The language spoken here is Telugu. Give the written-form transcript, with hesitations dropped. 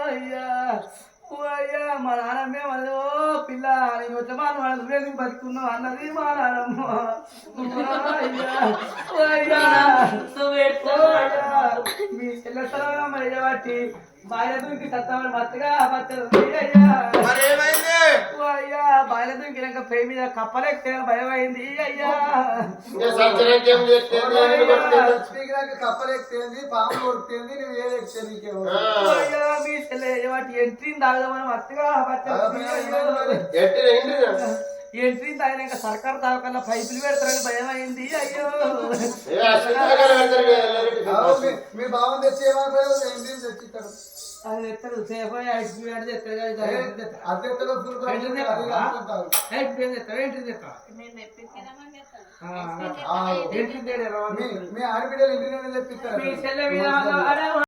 అయ్యా అయ్యా మా నాన్నమ్మే మన ఓ పిల్ల నేను వచ్చమాను వాళ్ళ నువ్వేది బతుకున్నావు అన్నది మా నాన్నమ్మ అయ్యా మీ చెల్లెత్తనం మరి బట్టి బాయిలదుకి సత్తామని మత్తుగా అయ్యా అయ్యా బాయిలదుకి నాకు పై మీద కప్పలేస్తే భయం అయింది అయ్యా కప్పలేక్తేంది పాము కొడుతుంది నువ్వు ఏదెక్తే అయ్యా మీ చెల్లె వాటి ఎంట్రీని తాగదామని మత్తుగా ఎంట్రీ తాగినాక సర్కారు తాగకుండా పైపులు పెడతారని భయం అయింది అయ్యో మీ బావం తెచ్చేయమంటారు తెచ్చిస్తారు అది ఎత్తడు సేఫ్ యాక్సిడెంట్ తెస్తాడు మీ ఆడబిడ్డలు ఇంటి నుండి తెప్పిస్తారు